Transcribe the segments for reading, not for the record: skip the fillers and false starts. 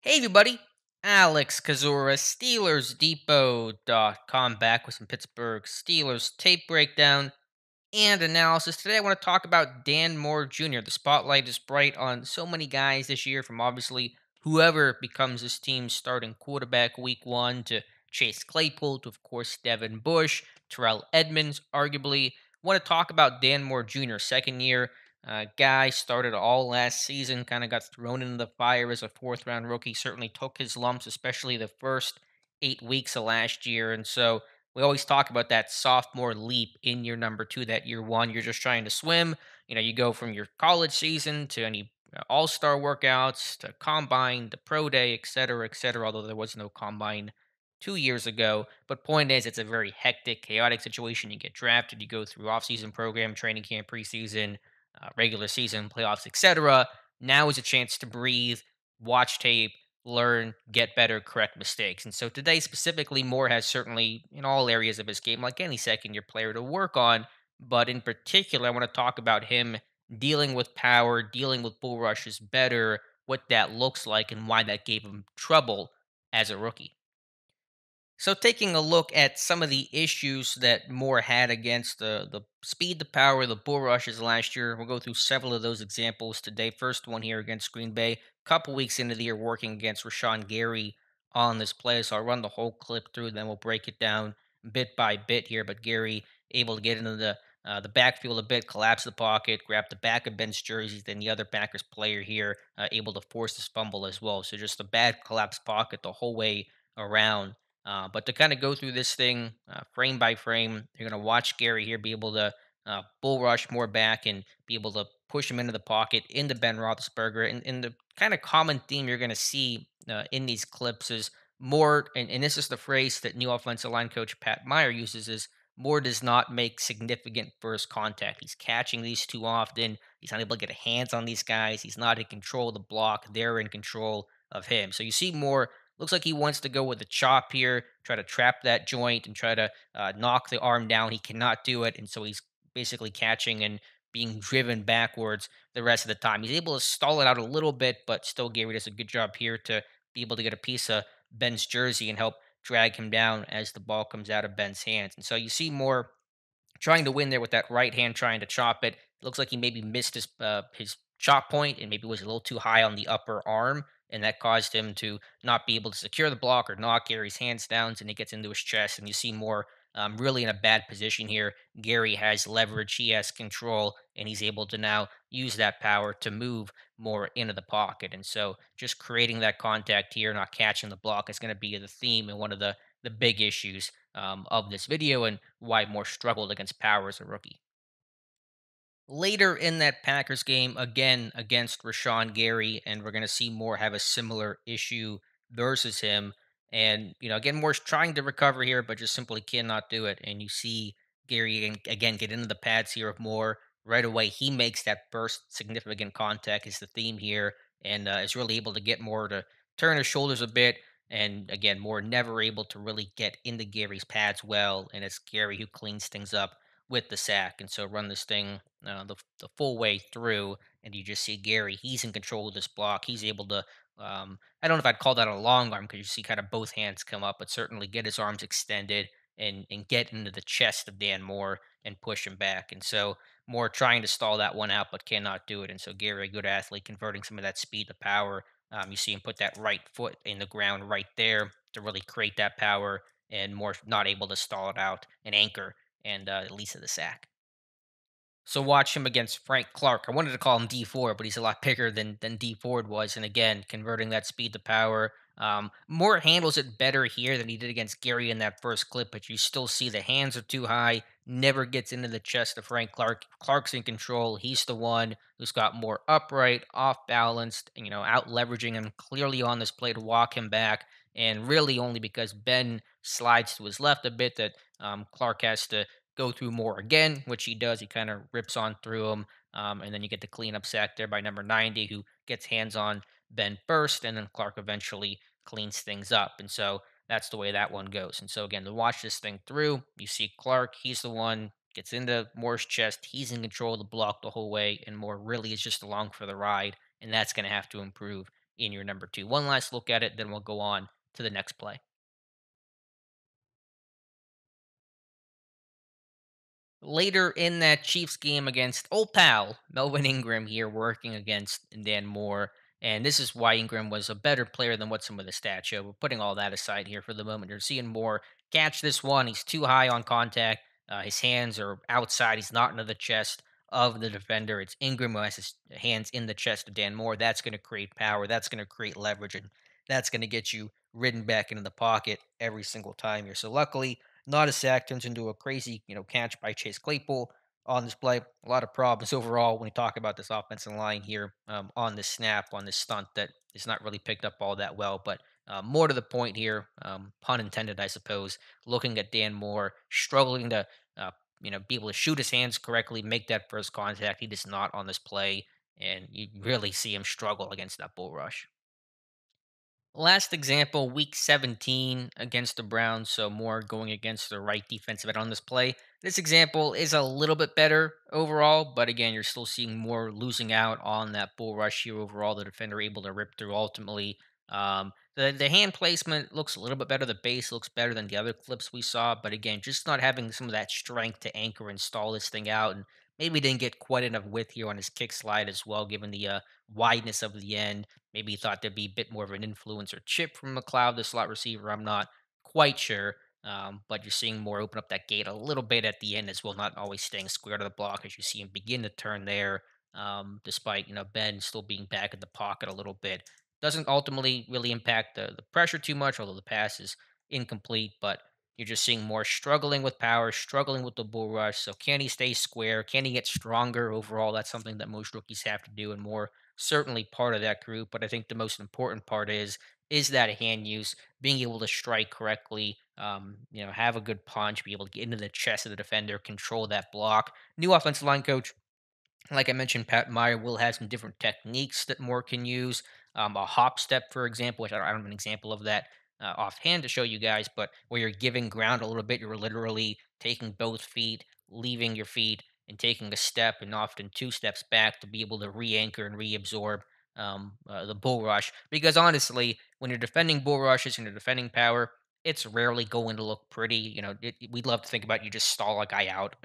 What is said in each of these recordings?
Hey everybody, Alex Kazura, SteelersDepot.com back with some Pittsburgh Steelers tape breakdown and analysis. Today I want to talk about Dan Moore Jr. The spotlight is bright on so many guys this year, from obviously whoever becomes this team's starting quarterback week one to Chase Claypool to, of course, Devin Bush, Terrell Edmonds, arguably. Want to talk about Dan Moore Jr., second year guy, started all last season, kind of got thrown into the fire as a fourth round rookie, certainly took his lumps, especially the first 8 weeks of last year. And so we always talk about that sophomore leap in year number two, that year one, you're just trying to swim. You go from your college season to any all star workouts to combine, the pro day, et cetera, although there was no combine 2 years ago. But point is, it's a very hectic, chaotic situation. You get drafted, you go through off-season program, training camp, preseason, regular season, playoffs, etc. Now is a chance to breathe, watch tape, learn, get better, correct mistakes. And so today specifically, Moore has certainly in all areas of his game, like any second year player, to work on. But in particular, I want to talk about him dealing with power, dealing with bull rushes better, what that looks like, and why that gave him trouble as a rookie. So, taking a look at some of the issues that Moore had against the speed, the power, the bull rushes last year, we'll go through several of those examples today. First one here against Green Bay, couple weeks into the year working against Rashawn Gary on this play. So I'll run the whole clip through, then we'll break it down bit by bit here. But Gary able to get into the backfield a bit, collapse the pocket, grab the back of Ben's jersey, then the other Packers player here able to force this fumble as well. So just a bad collapsed pocket the whole way around. But to kind of go through this thing frame by frame, you're going to watch Gary here be able to bull rush more back and be able to push him into the pocket into Ben Roethlisberger. And the kind of common theme you're going to see in these clips is more, and this is the phrase that new offensive line coach Pat Meyer uses, is Moore does not make significant first contact. He's catching these too often. He's not able to get hands on these guys. He's not in control of the block. They're in control of him. So you see more. Looks like he wants to go with a chop here, try to trap that joint and try to knock the arm down. He cannot do it, and so he's basically catching and being driven backwards the rest of the time. He's able to stall it out a little bit, but still Gary does a good job here to be able to get a piece of Ben's jersey and help drag him down as the ball comes out of Ben's hands. And so you see more trying to win there with that right hand, trying to chop it. It looks like he maybe missed his chop point and maybe was a little too high on the upper arm, and that caused him to not be able to secure the block or knock Gary's hands down, and he gets into his chest. And you see more really in a bad position here. Gary has leverage, he has control, and he's able to now use that power to move more into the pocket. And so just creating that contact here, not catching the block, is going to be the theme and one of the big issues of this video, and why Moore struggled against Power as a rookie. Later in that Packers game, again against Rashawn Gary, and we're going to see Moore have a similar issue versus him. And, again, Moore's trying to recover here, but just simply cannot do it. And you see Gary again get into the pads here of Moore. Right away, he makes that first significant contact, is the theme here, and is really able to get Moore to turn his shoulders a bit. And again, Moore never able to really get into Gary's pads well. And it's Gary who cleans things up with the sack. And so run this thing the full way through, and you just see Gary. He's in control of this block. He's able to. I don't know if I'd call that a long arm, because you see kind of both hands come up, but certainly get his arms extended and get into the chest of Dan Moore and push him back. And so Moore trying to stall that one out, but cannot do it. And so Gary, a good athlete, converting some of that speed to power. You see him put that right foot in the ground right there to really create that power, and Moore not able to stall it out and anchor and at least of the sack. So watch him against Frank Clark. I wanted to call him D4, but he's a lot bigger than D Ford was. And again, converting that speed to power. Moore handles it better here than he did against Gary in that first clip, but you still see the hands are too high. Never gets into the chest of Frank Clark. Clark's in control. He's the one who's got more upright, off balanced, out leveraging him clearly on this play to walk him back. And really only because Ben slides to his left a bit that Clark has to go through Moore again, which he does. He kind of rips on through him. And then you get the cleanup sack there by number 90, who gets hands on Ben first, and then Clark eventually cleans things up. And so that's the way that one goes. And so, again, to watch this thing through, you see Clark, he's the one, gets into Moore's chest. He's in control of the block the whole way, and Moore really is just along for the ride. And that's going to have to improve in your number two. One last look at it, then we'll go on to the next play. Later in that Chiefs game against old pal Melvin Ingram here working against Dan Moore. And this is why Ingram was a better player than what some of the stats show. But putting all that aside here for the moment, you're seeing Moore catch this one. He's too high on contact. His hands are outside. He's not into the chest of the defender. It's Ingram who has his hands in the chest of Dan Moore. That's going to create power. That's going to create leverage. And that's going to get you ridden back into the pocket every single time here. So luckily, not a sack turns into a crazy, catch by Chase Claypool on this play. A lot of problems overall when we talk about this offensive line here on this snap, on this stunt that is not really picked up all that well. But more to the point here, pun intended, I suppose. Looking at Dan Moore struggling to, be able to shoot his hands correctly, make that first contact. He does not on this play, and you really see him struggle against that bull rush. Last example, week 17 against the Browns, so more going against the right defensive end on this play. This example is a little bit better overall, but again, you're still seeing more losing out on that bull rush here overall. The defender able to rip through ultimately. The hand placement looks a little bit better. The base looks better than the other clips we saw, but again, just not having some of that strength to anchor and stall this thing out, and maybe didn't get quite enough width here on his kick slide as well, given the wideness of the end. Maybe he thought there'd be a bit more of an influence or chip from McLeod, the slot receiver. I'm not quite sure. But you're seeing more open up that gate a little bit at the end as well, not always staying square to the block as you see him begin to turn there. Despite Ben still being back in the pocket a little bit, doesn't ultimately really impact the pressure too much, although the pass is incomplete. But you're just seeing more struggling with power, struggling with the bull rush. So can he stay square? Can he get stronger overall? That's something that most rookies have to do, and more certainly part of that group. But I think the most important part is that hand use, being able to strike correctly, have a good punch, be able to get into the chest of the defender, control that block. New offensive line coach, like I mentioned, Pat Meyer will have some different techniques that Moore can use. A hop step, for example, which I don't have an example of that offhand to show you guys, but where you're giving ground a little bit, you're literally taking both feet, leaving your feet, and taking a step and often two steps back to be able to re-anchor and reabsorb the bull rush. Because honestly, when you're defending bull rushes and you're defending power, it's rarely going to look pretty. We'd love to think about you just stall a guy out,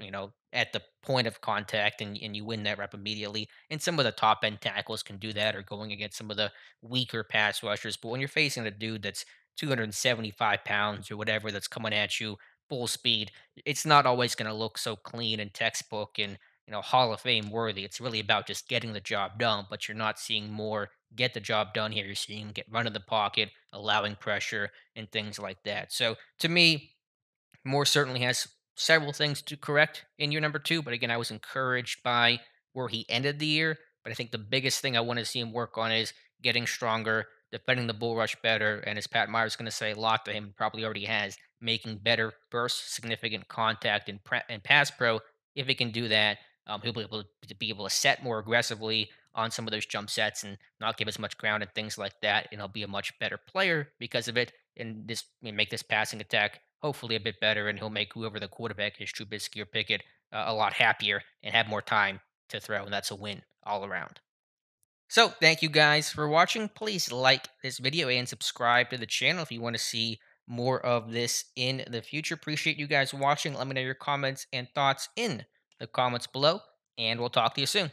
at the point of contact and you win that rep immediately. And some of the top end tackles can do that or going against some of the weaker pass rushers. But when you're facing a dude that's 275 pounds or whatever that's coming at you full speed, it's not always going to look so clean and textbook and Hall of Fame worthy. It's really about just getting the job done, but you're not seeing more get the job done here. You're seeing him get run in the pocket, allowing pressure and things like that. So to me, Moore certainly has several things to correct in year number two, but again, I was encouraged by where he ended the year. But I think the biggest thing I want to see him work on is getting stronger, defending the bull rush better, and as Pat Myers going to say a lot to him, probably already has, making better burst, significant contact, and pass pro. If he can do that, he'll be able to set more aggressively on some of those jump sets and not give as much ground and things like that, and he'll be a much better player because of it and make this passing attack hopefully a bit better, and he'll make whoever the quarterback is, Trubisky or Pickett, a lot happier and have more time to throw, and that's a win all around. So, thank you guys for watching. Please like this video and subscribe to the channel if you want to see more of this in the future. Appreciate you guys watching. Let me know your comments and thoughts in the comments below, and we'll talk to you soon.